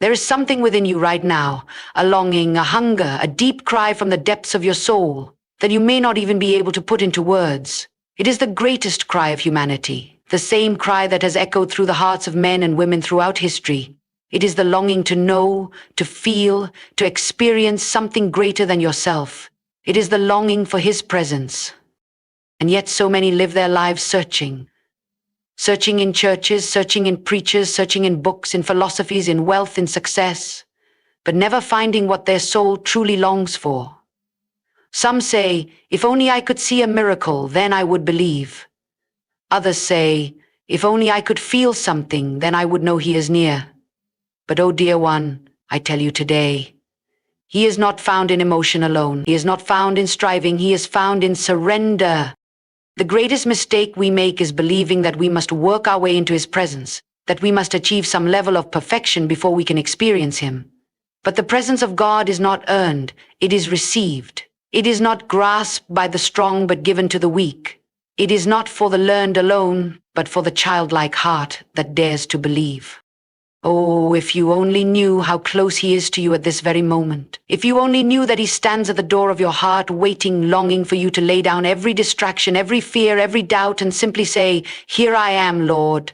There is something within you right now, a longing, a hunger, a deep cry from the depths of your soul that you may not even be able to put into words. It is the greatest cry of humanity, the same cry that has echoed through the hearts of men and women throughout history. It is the longing to know, to feel, to experience something greater than yourself. It is the longing for His presence. And yet so many live their lives searching in churches, searching in preachers, searching in books, in philosophies, in wealth, in success, but never finding what their soul truly longs for. Some say, if only I could see a miracle, then I would believe. Others say, if only I could feel something, then I would know He is near. But oh dear one, I tell you today, He is not found in emotion alone. He is not found in striving. He is found in surrender. The greatest mistake we make is believing that we must work our way into His presence, that we must achieve some level of perfection before we can experience Him. But the presence of God is not earned, it is received. It is not grasped by the strong but given to the weak. It is not for the learned alone, but for the childlike heart that dares to believe. Oh, if you only knew how close He is to you at this very moment. If you only knew that He stands at the door of your heart, waiting, longing for you to lay down every distraction, every fear, every doubt, and simply say, "Here I am, Lord.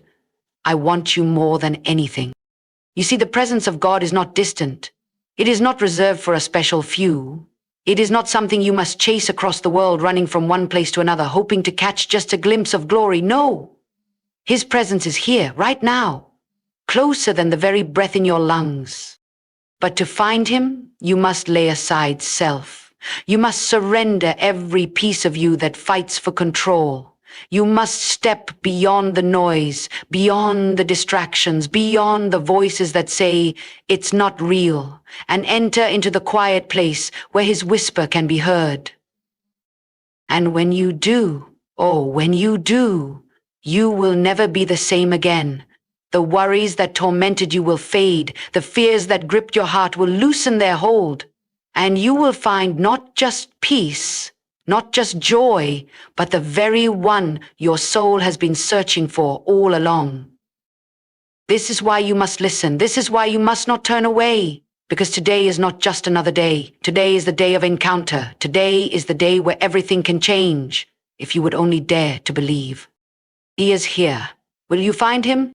I want you more than anything." You see, the presence of God is not distant. It is not reserved for a special few. It is not something you must chase across the world, running from one place to another, hoping to catch just a glimpse of glory. No. His presence is here, right now, closer than the very breath in your lungs. But to find Him, you must lay aside self. You must surrender every piece of you that fights for control. You must step beyond the noise, beyond the distractions, beyond the voices that say it's not real, and enter into the quiet place where His whisper can be heard. And when you do, you will never be the same again. The worries that tormented you will fade. The fears that gripped your heart will loosen their hold. And you will find not just peace, not just joy, but the very one your soul has been searching for all along. This is why you must listen. This is why you must not turn away. Because today is not just another day. Today is the day of encounter. Today is the day where everything can change, if you would only dare to believe. He is here. Will you find Him?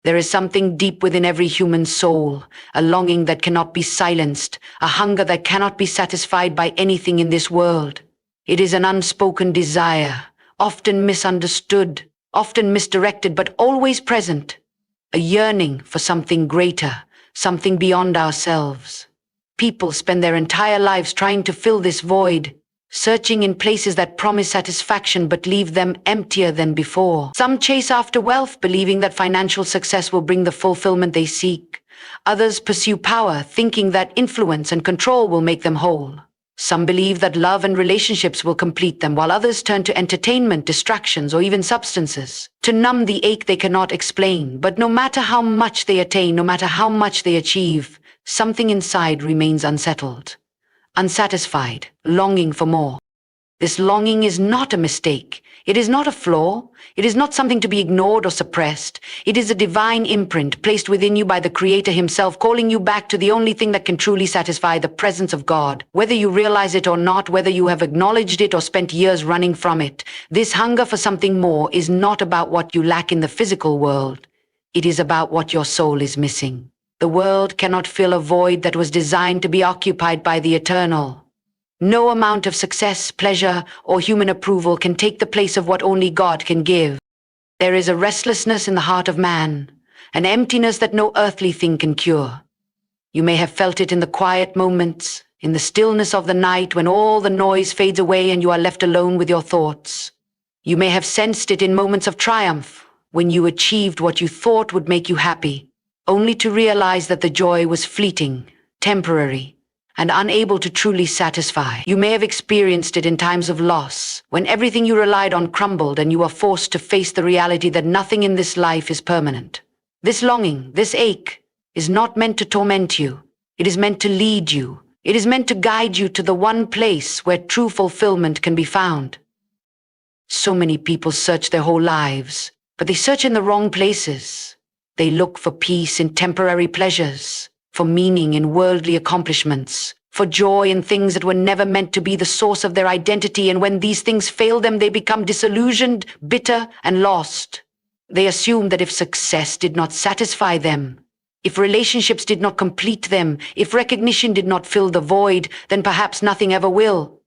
There is something deep within every human soul, a longing that cannot be silenced, a hunger that cannot be satisfied by anything in this world. It is an unspoken desire, often misunderstood, often misdirected, but always present. A yearning for something greater, something beyond ourselves. People spend their entire lives trying to fill this void, searching in places that promise satisfaction but leave them emptier than before. Some chase after wealth, believing that financial success will bring the fulfillment they seek. Others pursue power, thinking that influence and control will make them whole. Some believe that love and relationships will complete them, while others turn to entertainment, distractions, or even substances to numb the ache they cannot explain. But no matter how much they attain, no matter how much they achieve, something inside remains unsettled, unsatisfied, longing for more. This longing is not a mistake. It is not a flaw. It is not something to be ignored or suppressed. It is a divine imprint placed within you by the Creator Himself, calling you back to the only thing that can truly satisfy, the presence of God. Whether you realize it or not, whether you have acknowledged it or spent years running from it, this hunger for something more is not about what you lack in the physical world. It is about what your soul is missing. The world cannot fill a void that was designed to be occupied by the eternal. No amount of success, pleasure, or human approval can take the place of what only God can give. There is a restlessness in the heart of man, an emptiness that no earthly thing can cure. You may have felt it in the quiet moments, in the stillness of the night when all the noise fades away and you are left alone with your thoughts. You may have sensed it in moments of triumph, when you achieved what you thought would make you happy, only to realize that the joy was fleeting, temporary, and unable to truly satisfy. You may have experienced it in times of loss, when everything you relied on crumbled and you were forced to face the reality that nothing in this life is permanent. This longing, this ache, is not meant to torment you. It is meant to lead you. It is meant to guide you to the one place where true fulfillment can be found. So many people search their whole lives, but they search in the wrong places. They look for peace in temporary pleasures, for meaning in worldly accomplishments, for joy in things that were never meant to be the source of their identity, and when these things fail them, they become disillusioned, bitter, and lost. They assume that if success did not satisfy them, if relationships did not complete them, if recognition did not fill the void, then perhaps nothing ever will.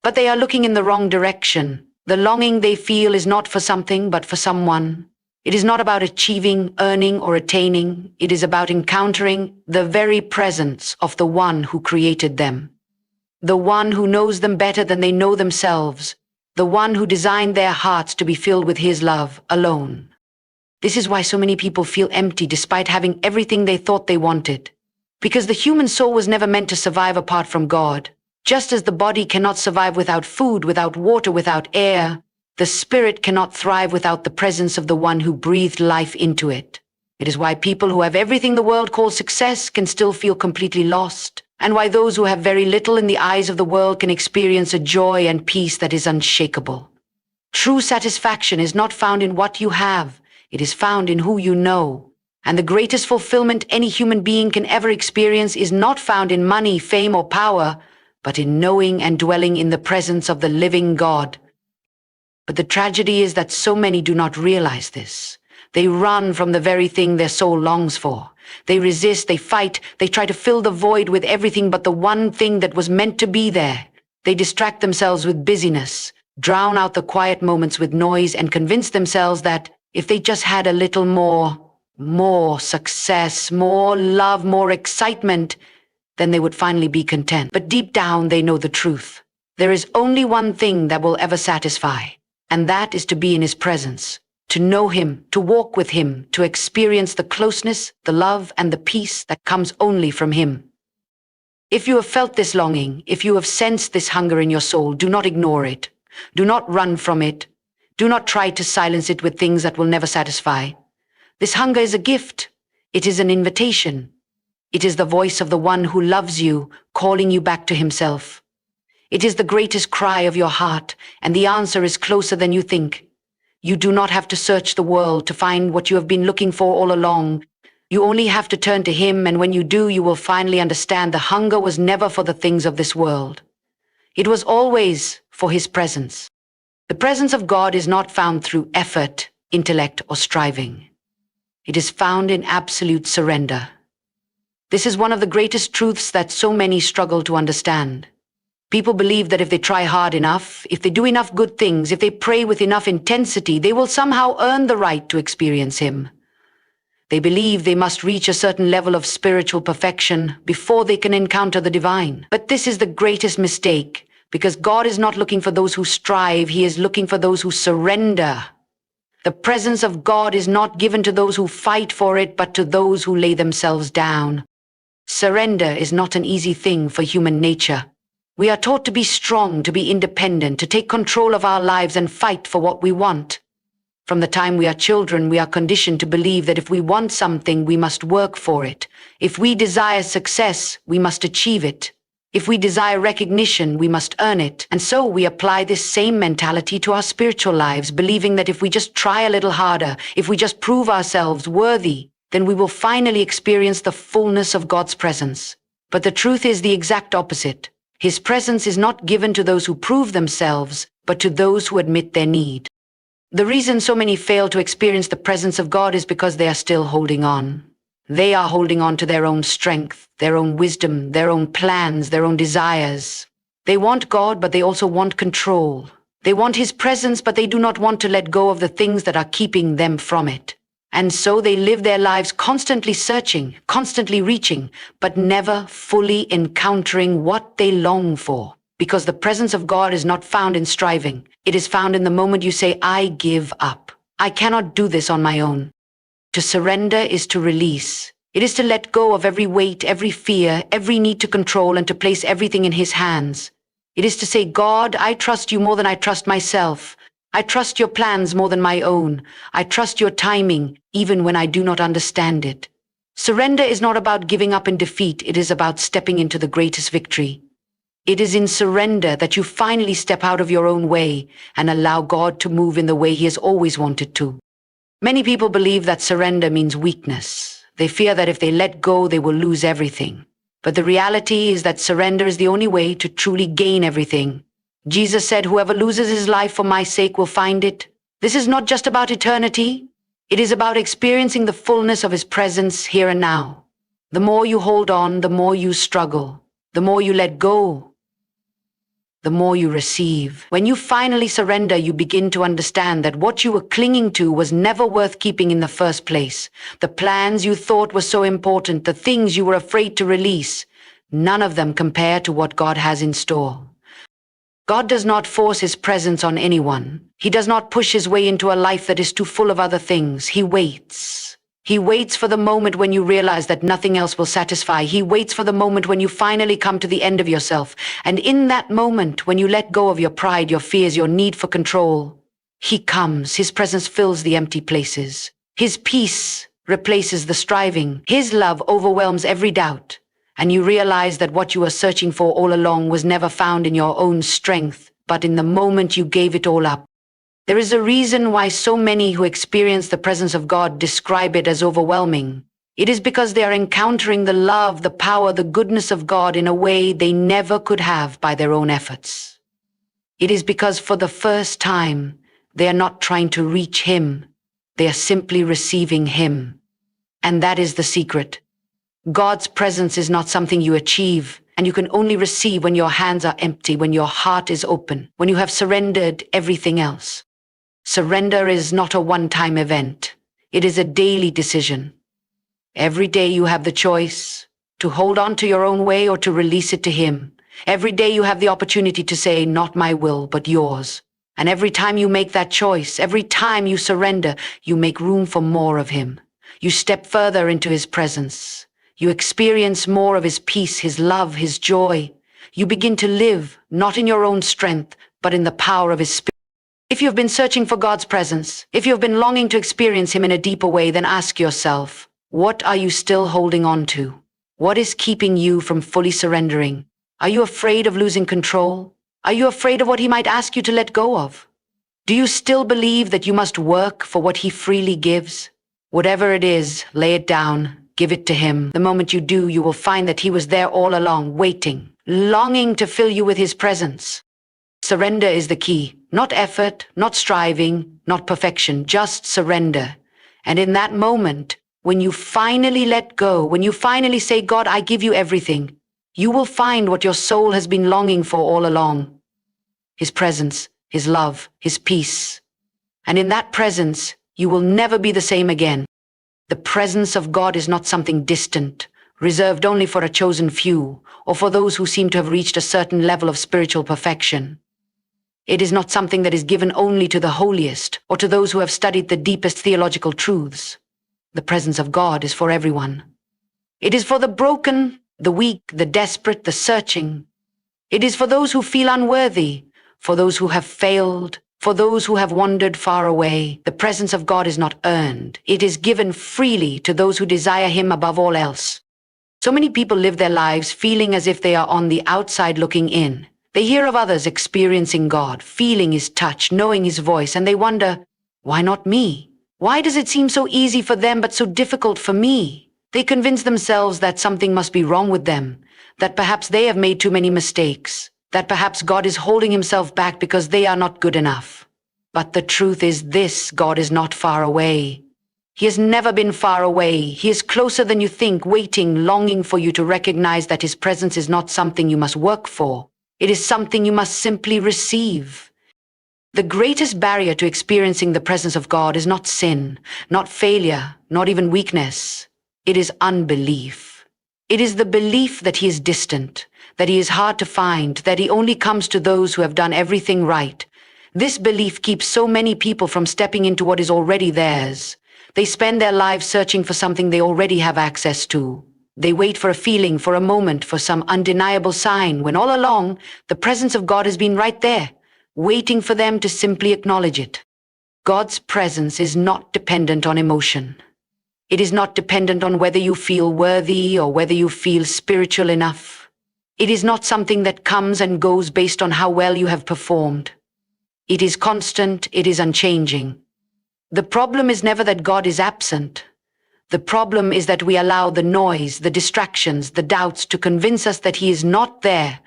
But they are looking in the wrong direction. The longing they feel is not for something, but for someone. It is not about achieving, earning, or attaining. It is about encountering the very presence of the one who created them. The one who knows them better than they know themselves. The one who designed their hearts to be filled with his love alone. This is why so many people feel empty despite having everything they thought they wanted. Because the human soul was never meant to survive apart from God. Just as the body cannot survive without food, without water, without air, the spirit cannot thrive without the presence of the one who breathed life into it. It is why people who have everything the world calls success can still feel completely lost, and why those who have very little in the eyes of the world can experience a joy and peace that is unshakable. True satisfaction is not found in what you have. It is found in who you know. And the greatest fulfillment any human being can ever experience is not found in money, fame, or power, but in knowing and dwelling in the presence of the living God. But the tragedy is that so many do not realize this. They run from the very thing their soul longs for. They resist, they fight, they try to fill the void with everything but the one thing that was meant to be there. They distract themselves with busyness, drown out the quiet moments with noise, and convince themselves that if they just had a little more success, more love, more excitement, then they would finally be content. But deep down, they know the truth. There is only one thing that will ever satisfy, and that is to be in his presence, to know him, to walk with him, to experience the closeness, the love, and the peace that comes only from him. If you have felt this longing, if you have sensed this hunger in your soul, do not ignore it. Do not run from it. Do not try to silence it with things that will never satisfy. This hunger is a gift. It is an invitation. It is the voice of the one who loves you, calling you back to himself. It is the greatest cry of your heart, and the answer is closer than you think. You do not have to search the world to find what you have been looking for all along. You only have to turn to him, and when you do, you will finally understand the hunger was never for the things of this world. It was always for his presence. The presence of God is not found through effort, intellect, or striving. It is found in absolute surrender. This is one of the greatest truths that so many struggle to understand. People believe that if they try hard enough, if they do enough good things, if they pray with enough intensity, they will somehow earn the right to experience him. They believe they must reach a certain level of spiritual perfection before they can encounter the divine. But this is the greatest mistake. Because God is not looking for those who strive, he is looking for those who surrender. The presence of God is not given to those who fight for it, but to those who lay themselves down. Surrender is not an easy thing for human nature. We are taught to be strong, to be independent, to take control of our lives and fight for what we want. From the time we are children, we are conditioned to believe that if we want something, we must work for it. If we desire success, we must achieve it. If we desire recognition, we must earn it. And so we apply this same mentality to our spiritual lives, believing that if we just try a little harder, if we just prove ourselves worthy, then we will finally experience the fullness of God's presence. But the truth is the exact opposite. His presence is not given to those who prove themselves, but to those who admit their need. The reason so many fail to experience the presence of God is because they are still holding on. They are holding on to their own strength, their own wisdom, their own plans, their own desires. They want God, but they also want control. They want his presence, but they do not want to let go of the things that are keeping them from it. And so they live their lives constantly searching, constantly reaching, but never fully encountering what they long for. Because the presence of God is not found in striving. It is found in the moment you say, I give up. I cannot do this on my own. To surrender is to release. It is to let go of every weight, every fear, every need to control, and to place everything in his hands. It is to say, God, I trust you more than I trust myself. I trust your plans more than my own. I trust your timing, even when I do not understand it. Surrender is not about giving up in defeat. It is about stepping into the greatest victory. It is in surrender that you finally step out of your own way and allow God to move in the way he has always wanted to. Many people believe that surrender means weakness. They fear that if they let go, they will lose everything. But the reality is that surrender is the only way to truly gain everything. Jesus said, "Whoever loses his life for my sake will find it." This is not just about eternity. It is about experiencing the fullness of his presence here and now. The more you hold on, the more you struggle. The more you let go, the more you receive. When you finally surrender, you begin to understand that what you were clinging to was never worth keeping in the first place. The plans you thought were so important, the things you were afraid to release, none of them compare to what God has in store. God does not force his presence on anyone. He does not push his way into a life that is too full of other things. He waits. He waits for the moment when you realize that nothing else will satisfy. He waits for the moment when you finally come to the end of yourself. And in that moment, when you let go of your pride, your fears, your need for control, he comes. His presence fills the empty places. His peace replaces the striving. His love overwhelms every doubt. And you realize that what you were searching for all along was never found in your own strength, but in the moment you gave it all up. There is a reason why so many who experience the presence of God describe it as overwhelming. It is because they are encountering the love, the power, the goodness of God in a way they never could have by their own efforts. It is because for the first time, they are not trying to reach him. They are simply receiving him. And that is the secret. God's presence is not something you achieve, and you can only receive when your hands are empty, when your heart is open, when you have surrendered everything else. Surrender is not a one-time event. It is a daily decision. Every day you have the choice to hold on to your own way or to release it to him. Every day you have the opportunity to say, "Not my will, but yours." And every time you make that choice, every time you surrender, you make room for more of him. You step further into his presence. You experience more of his peace, his love, his joy. You begin to live, not in your own strength, but in the power of his spirit. If you've been searching for God's presence, if you've been longing to experience him in a deeper way, then ask yourself, what are you still holding on to? What is keeping you from fully surrendering? Are you afraid of losing control? Are you afraid of what he might ask you to let go of? Do you still believe that you must work for what he freely gives? Whatever it is, lay it down. Give it to him. The moment you do, you will find that he was there all along, waiting, longing to fill you with his presence. Surrender is the key. Not effort, not striving, not perfection, just surrender. And in that moment, when you finally let go, when you finally say, "God, I give you everything," you will find what your soul has been longing for all along. His presence, his love, his peace. And in that presence, you will never be the same again. The presence of God is not something distant, reserved only for a chosen few, or for those who seem to have reached a certain level of spiritual perfection. It is not something that is given only to the holiest, or to those who have studied the deepest theological truths. The presence of God is for everyone. It is for the broken, the weak, the desperate, the searching. It is for those who feel unworthy, for those who have failed, for those who have wandered far away. The presence of God is not earned. It is given freely to those who desire him above all else. So many people live their lives feeling as if they are on the outside looking in. They hear of others experiencing God, feeling his touch, knowing his voice, and they wonder, why not me? Why does it seem so easy for them but so difficult for me? They convince themselves that something must be wrong with them, that perhaps they have made too many mistakes, that perhaps God is holding himself back because they are not good enough. But the truth is this: God is not far away. He has never been far away. He is closer than you think, waiting, longing for you to recognize that his presence is not something you must work for. It is something you must simply receive. The greatest barrier to experiencing the presence of God is not sin, not failure, not even weakness. It is unbelief. It is the belief that he is distant, that he is hard to find, that he only comes to those who have done everything right. This belief keeps so many people from stepping into what is already theirs. They spend their lives searching for something they already have access to. They wait for a feeling, for a moment, for some undeniable sign, when all along, the presence of God has been right there, waiting for them to simply acknowledge it. God's presence is not dependent on emotion. It is not dependent on whether you feel worthy or whether you feel spiritual enough. It is not something that comes and goes based on how well you have performed. It is constant, it is unchanging. The problem is never that God is absent. The problem is that we allow the noise, the distractions, the doubts to convince us that he is not there.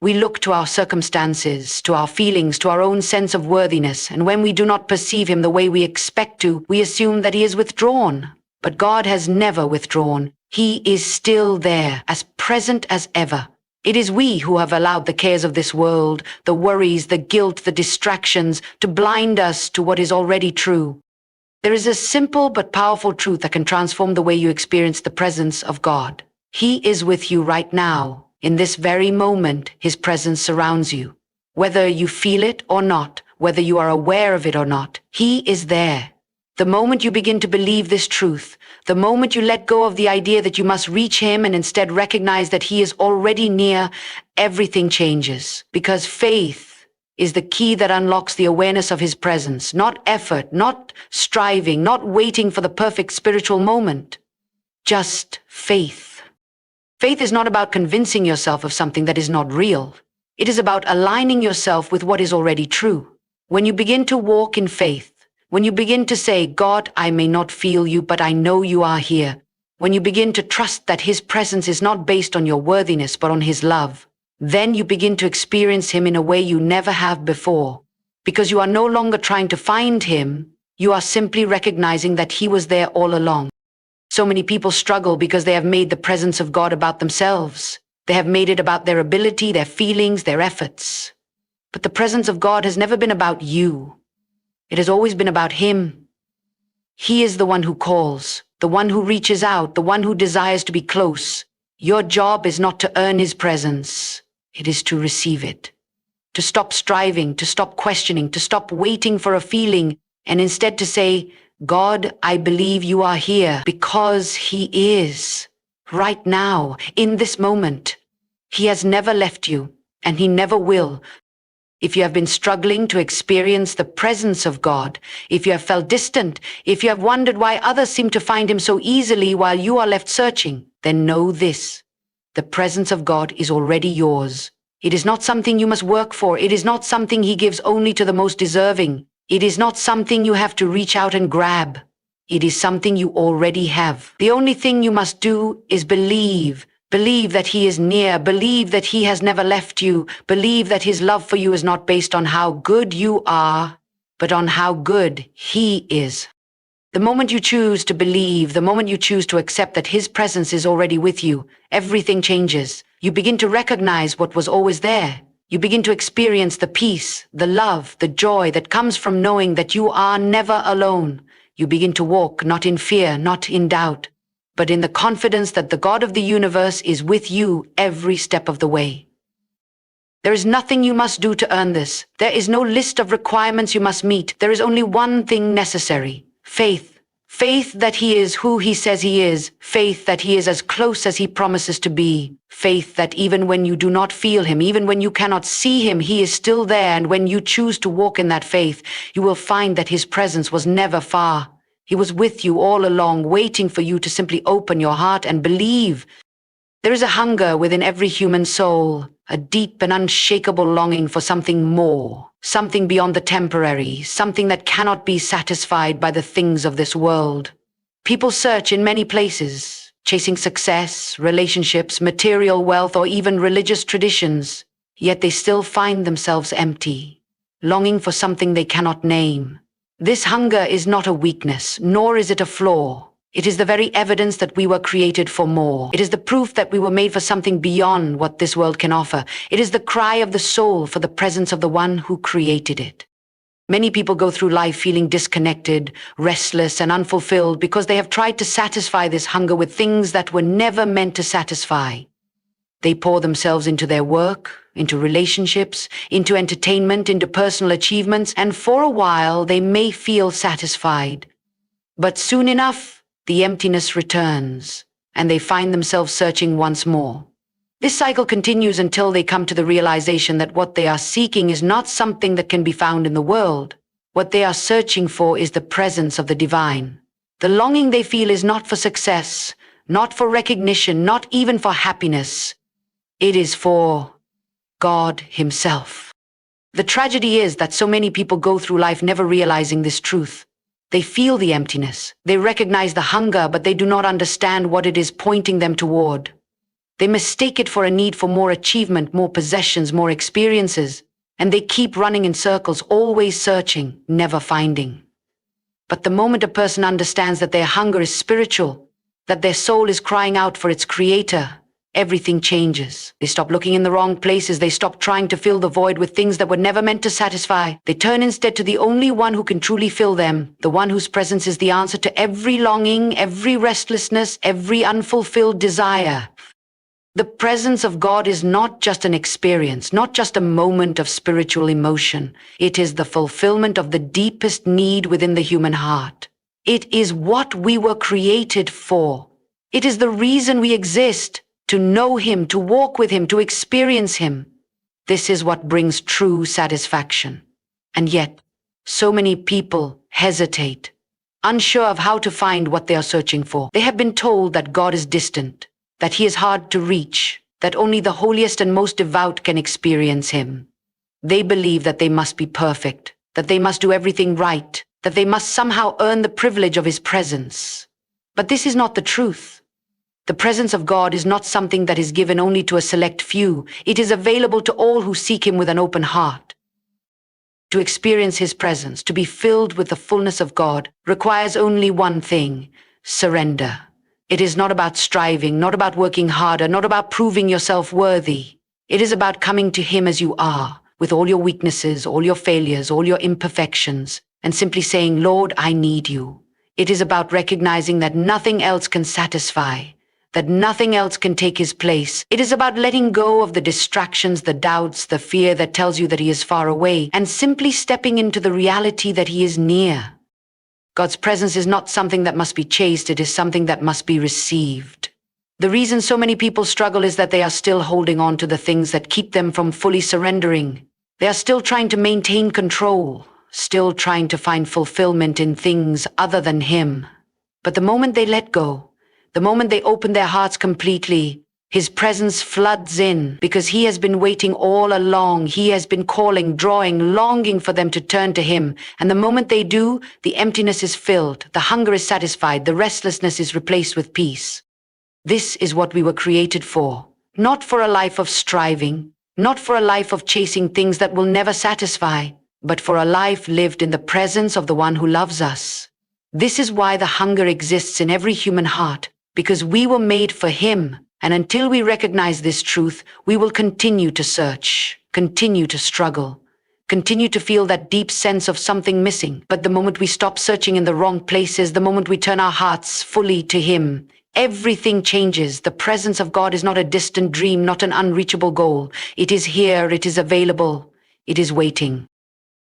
We look to our circumstances, to our feelings, to our own sense of worthiness, and when we do not perceive him the way we expect to, we assume that he is withdrawn. But God has never withdrawn. He is still there, as present as ever. It is we who have allowed the cares of this world, the worries, the guilt, the distractions, to blind us to what is already true. There is a simple but powerful truth that can transform the way you experience the presence of God. He is with you right now. In this very moment, his presence surrounds you. Whether you feel it or not, whether you are aware of it or not, he is there. The moment you begin to believe this truth, the moment you let go of the idea that you must reach him and instead recognize that he is already near, everything changes. Because faith is the key that unlocks the awareness of his presence, not effort, not striving, not waiting for the perfect spiritual moment. Just faith. Faith is not about convincing yourself of something that is not real. It is about aligning yourself with what is already true. When you begin to walk in faith, when you begin to say, God, I may not feel you, but I know you are here. When you begin to trust that his presence is not based on your worthiness, but on his love, then you begin to experience him in a way you never have before. Because you are no longer trying to find him, you are simply recognizing that he was there all along. So many people struggle because they have made the presence of God about themselves. They have made it about their ability, their feelings, their efforts. But the presence of God has never been about you. It has always been about him. He is the one who calls, the one who reaches out, the one who desires to be close. Your job is not to earn his presence. It is to receive it. To stop striving, to stop questioning, to stop waiting for a feeling, and instead to say, God, I believe you are here because he is. Right now, in this moment. He has never left you, and he never will. If you have been struggling to experience the presence of God, if you have felt distant, if you have wondered why others seem to find him so easily while you are left searching, then know this. The presence of God is already yours. It is not something you must work for. It is not something he gives only to the most deserving. It is not something you have to reach out and grab. It is something you already have. The only thing you must do is believe. Believe that he is near. Believe that he has never left you. Believe that his love for you is not based on how good you are, but on how good he is. The moment you choose to believe, the moment you choose to accept that his presence is already with you, everything changes. You begin to recognize what was always there. You begin to experience the peace, the love, the joy that comes from knowing that you are never alone. You begin to walk not in fear, not in doubt, but in the confidence that the God of the universe is with you every step of the way. There is nothing you must do to earn this. There is no list of requirements you must meet. There is only one thing necessary: faith. Faith that he is who he says he is. Faith that he is as close as he promises to be. Faith that even when you do not feel him, even when you cannot see him, he is still there. And when you choose to walk in that faith, you will find that his presence was never far. He was with you all along, waiting for you to simply open your heart and believe. There is a hunger within every human soul, a deep and unshakable longing for something more, something beyond the temporary, something that cannot be satisfied by the things of this world. People search in many places, chasing success, relationships, material wealth, or even religious traditions, yet they still find themselves empty, longing for something they cannot name. This hunger is not a weakness, nor is it a flaw. It is the very evidence that we were created for more. It is the proof that we were made for something beyond what this world can offer. It is the cry of the soul for the presence of the one who created it. Many people go through life feeling disconnected, restless, and unfulfilled because they have tried to satisfy this hunger with things that were never meant to satisfy. They pour themselves into their work, into relationships, into entertainment, into personal achievements, and for a while they may feel satisfied. But soon enough, the emptiness returns, and they find themselves searching once more. This cycle continues until they come to the realization that what they are seeking is not something that can be found in the world. What they are searching for is the presence of the divine. The longing they feel is not for success, not for recognition, not even for happiness. It is for God himself. The tragedy is that so many people go through life never realizing this truth. They feel the emptiness. They recognize the hunger, but they do not understand what it is pointing them toward. They mistake it for a need for more achievement, more possessions, more experiences, and they keep running in circles, always searching, never finding. But the moment a person understands that their hunger is spiritual, that their soul is crying out for its creator, everything changes. They stop looking in the wrong places. They stop trying to fill the void with things that were never meant to satisfy. They turn instead to the only one who can truly fill them, the one whose presence is the answer to every longing, every restlessness, every unfulfilled desire. The presence of God is not just an experience, not just a moment of spiritual emotion. It is the fulfillment of the deepest need within the human heart. It is what we were created for. It is the reason we exist, to know Him, to walk with Him, to experience Him. This is what brings true satisfaction. And yet, so many people hesitate, unsure of how to find what they are searching for. They have been told that God is distant, that He is hard to reach, that only the holiest and most devout can experience Him. They believe that they must be perfect, that they must do everything right, that they must somehow earn the privilege of His presence. But this is not the truth. The presence of God is not something that is given only to a select few. It is available to all who seek Him with an open heart. To experience His presence, to be filled with the fullness of God, requires only one thing: surrender. It is not about striving, not about working harder, not about proving yourself worthy. It is about coming to Him as you are, with all your weaknesses, all your failures, all your imperfections, and simply saying, "Lord, I need you." It is about recognizing that nothing else can satisfy, that nothing else can take His place. It is about letting go of the distractions, the doubts, the fear that tells you that He is far away, and simply stepping into the reality that He is near. God's presence is not something that must be chased, it is something that must be received. The reason so many people struggle is that they are still holding on to the things that keep them from fully surrendering. They are still trying to maintain control, still trying to find fulfillment in things other than Him. But the moment they let go, the moment they open their hearts completely, His presence floods in, because He has been waiting all along. He has been calling, drawing, longing for them to turn to Him. And the moment they do, the emptiness is filled, the hunger is satisfied, the restlessness is replaced with peace. This is what we were created for. Not for a life of striving, not for a life of chasing things that will never satisfy, but for a life lived in the presence of the one who loves us. This is why the hunger exists in every human heart, because we were made for Him. And until we recognize this truth, we will continue to search, continue to struggle, continue to feel that deep sense of something missing. But the moment we stop searching in the wrong places, the moment we turn our hearts fully to Him, everything changes. The presence of God is not a distant dream, not an unreachable goal. It is here, it is available, it is waiting.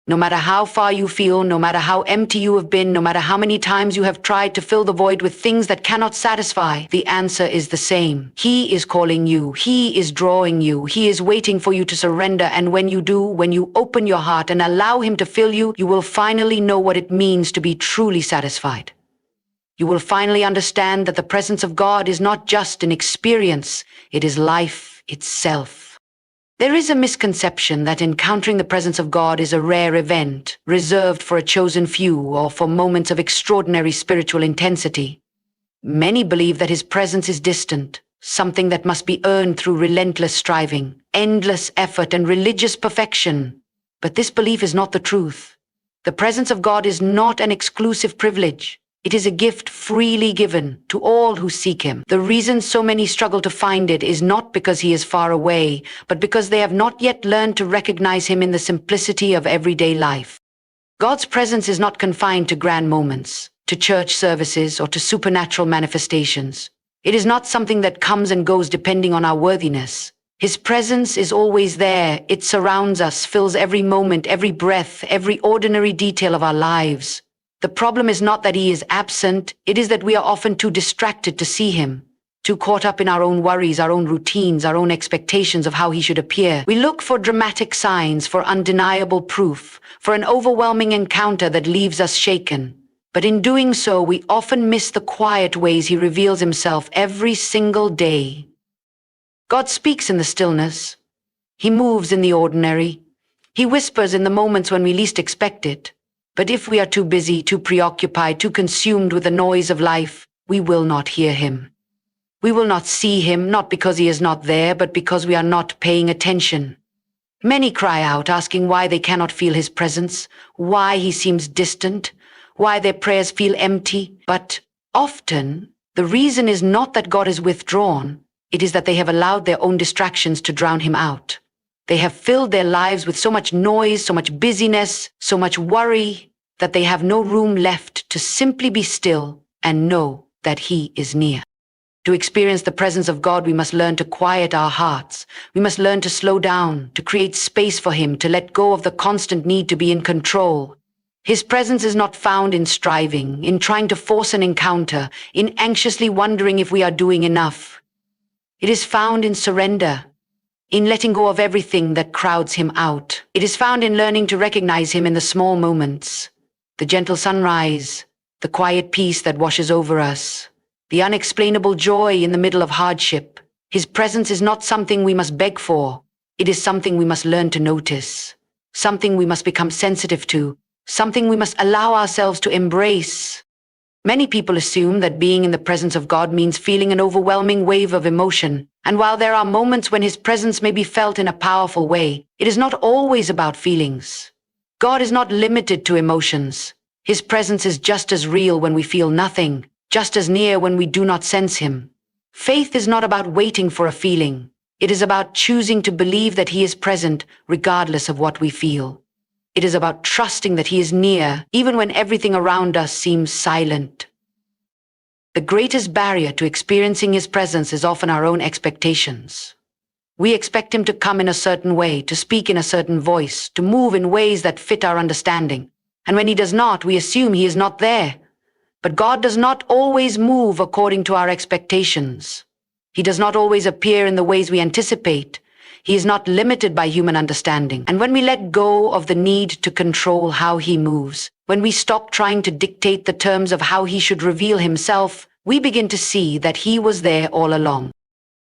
No matter how far you feel, no matter how empty you have been, no matter how many times you have tried to fill the void with things that cannot satisfy, the answer is the same. He is calling you. He is drawing you. He is waiting for you to surrender. And when you do, when you open your heart and allow Him to fill you, you will finally know what it means to be truly satisfied. You will finally understand that the presence of God is not just an experience. It is life itself. There is a misconception that encountering the presence of God is a rare event, reserved for a chosen few or for moments of extraordinary spiritual intensity. Many believe that His presence is distant, something that must be earned through relentless striving, endless effort, and religious perfection. But this belief is not the truth. The presence of God is not an exclusive privilege. It is a gift freely given to all who seek Him. The reason so many struggle to find it is not because He is far away, but because they have not yet learned to recognize Him in the simplicity of everyday life. God's presence is not confined to grand moments, to church services, or to supernatural manifestations. It is not something that comes and goes depending on our worthiness. His presence is always there. It surrounds us, fills every moment, every breath, every ordinary detail of our lives. The problem is not that He is absent, it is that we are often too distracted to see Him, too caught up in our own worries, our own routines, our own expectations of how He should appear. We look for dramatic signs, for undeniable proof, for an overwhelming encounter that leaves us shaken. But in doing so, we often miss the quiet ways He reveals Himself every single day. God speaks in the stillness. He moves in the ordinary. He whispers in the moments when we least expect it. But if we are too busy, too preoccupied, too consumed with the noise of life, we will not hear him. We will not see him, not because he is not there, but because we are not paying attention. Many cry out, asking why they cannot feel his presence, why he seems distant, why their prayers feel empty. But often, the reason is not that God is withdrawn, it is that they have allowed their own distractions to drown him out. They have filled their lives with so much noise, so much busyness, so much worry, that they have no room left to simply be still and know that he is near. To experience the presence of God, we must learn to quiet our hearts. We must learn to slow down, to create space for him, to let go of the constant need to be in control. His presence is not found in striving, in trying to force an encounter, in anxiously wondering if we are doing enough. It is found in surrender, in letting go of everything that crowds him out. It is found in learning to recognize him in the small moments, the gentle sunrise, the quiet peace that washes over us, the unexplainable joy in the middle of hardship. His presence is not something we must beg for. It is something we must learn to notice, something we must become sensitive to, something we must allow ourselves to embrace. Many people assume that being in the presence of God means feeling an overwhelming wave of emotion, and while there are moments when his presence may be felt in a powerful way, it is not always about feelings. God is not limited to emotions. His presence is just as real when we feel nothing, just as near when we do not sense him. Faith is not about waiting for a feeling. It is about choosing to believe that he is present regardless of what we feel. It is about trusting that he is near even when everything around us seems silent. The greatest barrier to experiencing his presence is often our own expectations. We expect him to come in a certain way, to speak in a certain voice, to move in ways that fit our understanding. And when he does not, we assume he is not there. But God does not always move according to our expectations. He does not always appear in the ways we anticipate. He is not limited by human understanding. And when we let go of the need to control how he moves, when we stop trying to dictate the terms of how he should reveal himself, we begin to see that he was there all along.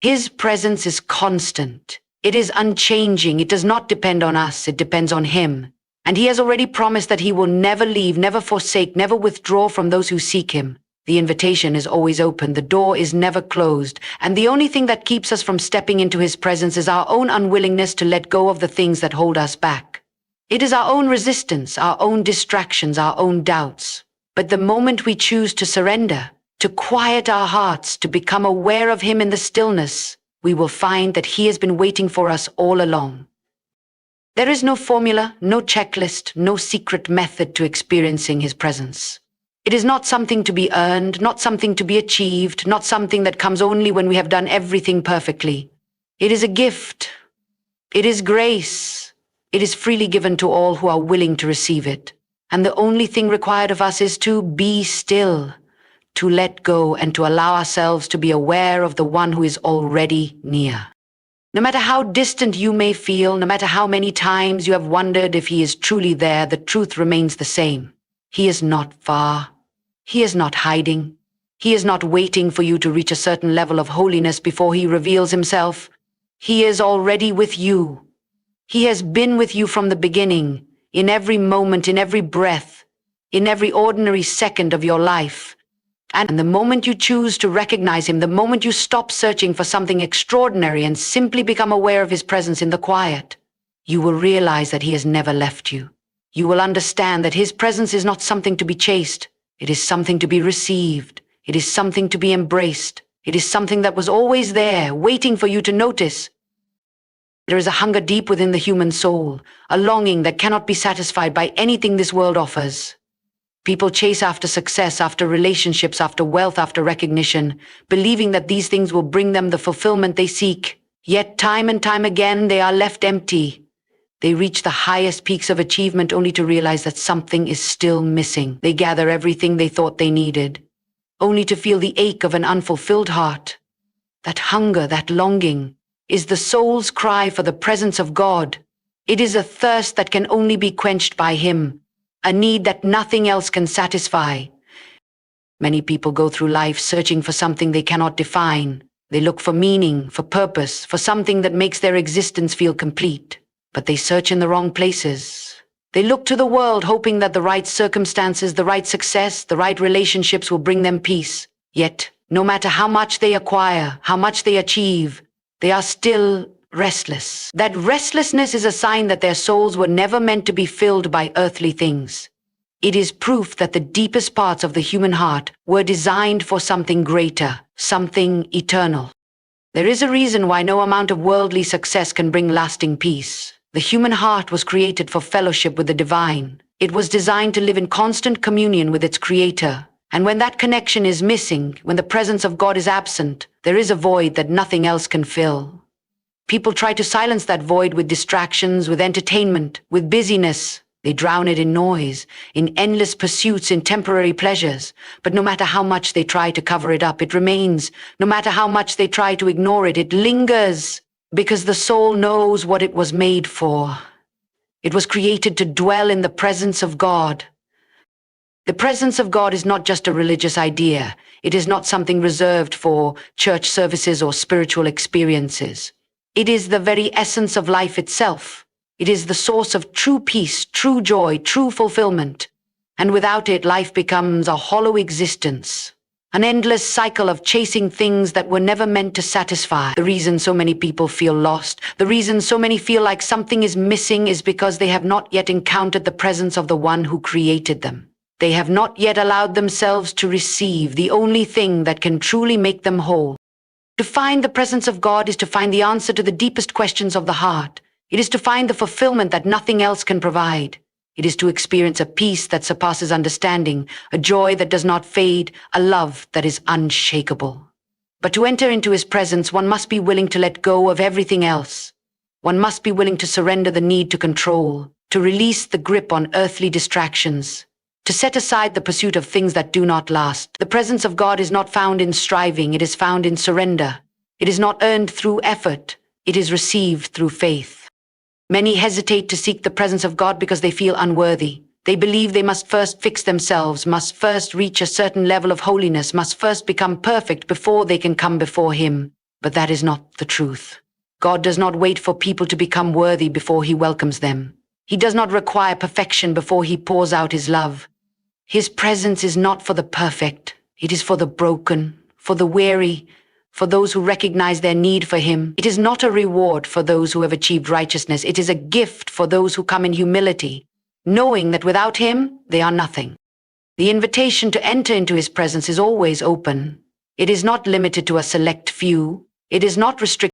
His presence is constant. It is unchanging. It does not depend on us. It depends on him. And he has already promised that he will never leave, never forsake, never withdraw from those who seek him. The invitation is always open. The door is never closed. And the only thing that keeps us from stepping into his presence is our own unwillingness to let go of the things that hold us back. It is our own resistance, our own distractions, our own doubts. But the moment we choose to surrender, to quiet our hearts, to become aware of him in the stillness, we will find that he has been waiting for us all along. There is no formula, no checklist, no secret method to experiencing his presence. It is not something to be earned, not something to be achieved, not something that comes only when we have done everything perfectly. It is a gift. It is grace. It is freely given to all who are willing to receive it. And the only thing required of us is to be still, to let go, and to allow ourselves to be aware of the one who is already near. No matter how distant you may feel, no matter how many times you have wondered if he is truly there, the truth remains the same. He is not far. He is not hiding. He is not waiting for you to reach a certain level of holiness before he reveals himself. He is already with you. He has been with you from the beginning, in every moment, in every breath, in every ordinary second of your life. And the moment you choose to recognize him, the moment you stop searching for something extraordinary and simply become aware of his presence in the quiet, you will realize that he has never left you. You will understand that his presence is not something to be chased. It is something to be received. It is something to be embraced. It is something that was always there, waiting for you to notice. There is a hunger deep within the human soul, a longing that cannot be satisfied by anything this world offers. People chase after success, after relationships, after wealth, after recognition, believing that these things will bring them the fulfillment they seek. Yet time and time again, they are left empty. They reach the highest peaks of achievement only to realize that something is still missing. They gather everything they thought they needed, only to feel the ache of an unfulfilled heart. That hunger, that longing, is the soul's cry for the presence of God. It is a thirst that can only be quenched by him, a need that nothing else can satisfy. Many people go through life searching for something they cannot define. They look for meaning, for purpose, for something that makes their existence feel complete. But they search in the wrong places. They look to the world hoping that the right circumstances, the right success, the right relationships will bring them peace. Yet, no matter how much they acquire, how much they achieve, they are still restless. That restlessness is a sign that their souls were never meant to be filled by earthly things. It is proof that the deepest parts of the human heart were designed for something greater, something eternal. There is a reason why no amount of worldly success can bring lasting peace. The human heart was created for fellowship with the divine. It was designed to live in constant communion with its creator. And when that connection is missing, when the presence of God is absent, there is a void that nothing else can fill. People try to silence that void with distractions, with entertainment, with busyness. They drown it in noise, in endless pursuits, in temporary pleasures. But no matter how much they try to cover it up, it remains. No matter how much they try to ignore it, it lingers. Because the soul knows what it was made for. It was created to dwell in the presence of God. The presence of God is not just a religious idea. It is not something reserved for church services or spiritual experiences. It is the very essence of life itself. It is the source of true peace, true joy, true fulfillment. And without it, life becomes a hollow existence. An endless cycle of chasing things that were never meant to satisfy. The reason so many people feel lost, the reason so many feel like something is missing is because they have not yet encountered the presence of the one who created them. They have not yet allowed themselves to receive the only thing that can truly make them whole. To find the presence of God is to find the answer to the deepest questions of the heart. It is to find the fulfillment that nothing else can provide. It is to experience a peace that surpasses understanding, a joy that does not fade, a love that is unshakable. But to enter into his presence, one must be willing to let go of everything else. One must be willing to surrender the need to control, to release the grip on earthly distractions, to set aside the pursuit of things that do not last. The presence of God is not found in striving, it is found in surrender. It is not earned through effort, it is received through faith. Many hesitate to seek the presence of God because they feel unworthy. They believe they must first fix themselves, must first reach a certain level of holiness, must first become perfect before they can come before Him. But that is not the truth. God does not wait for people to become worthy before He welcomes them. He does not require perfection before He pours out His love. His presence is not for the perfect. It is for the broken, for the weary, for those who recognize their need for Him. It is not a reward for those who have achieved righteousness. It is a gift for those who come in humility, knowing that without Him, they are nothing. The invitation to enter into His presence is always open. It is not limited to a select few. It is not restricted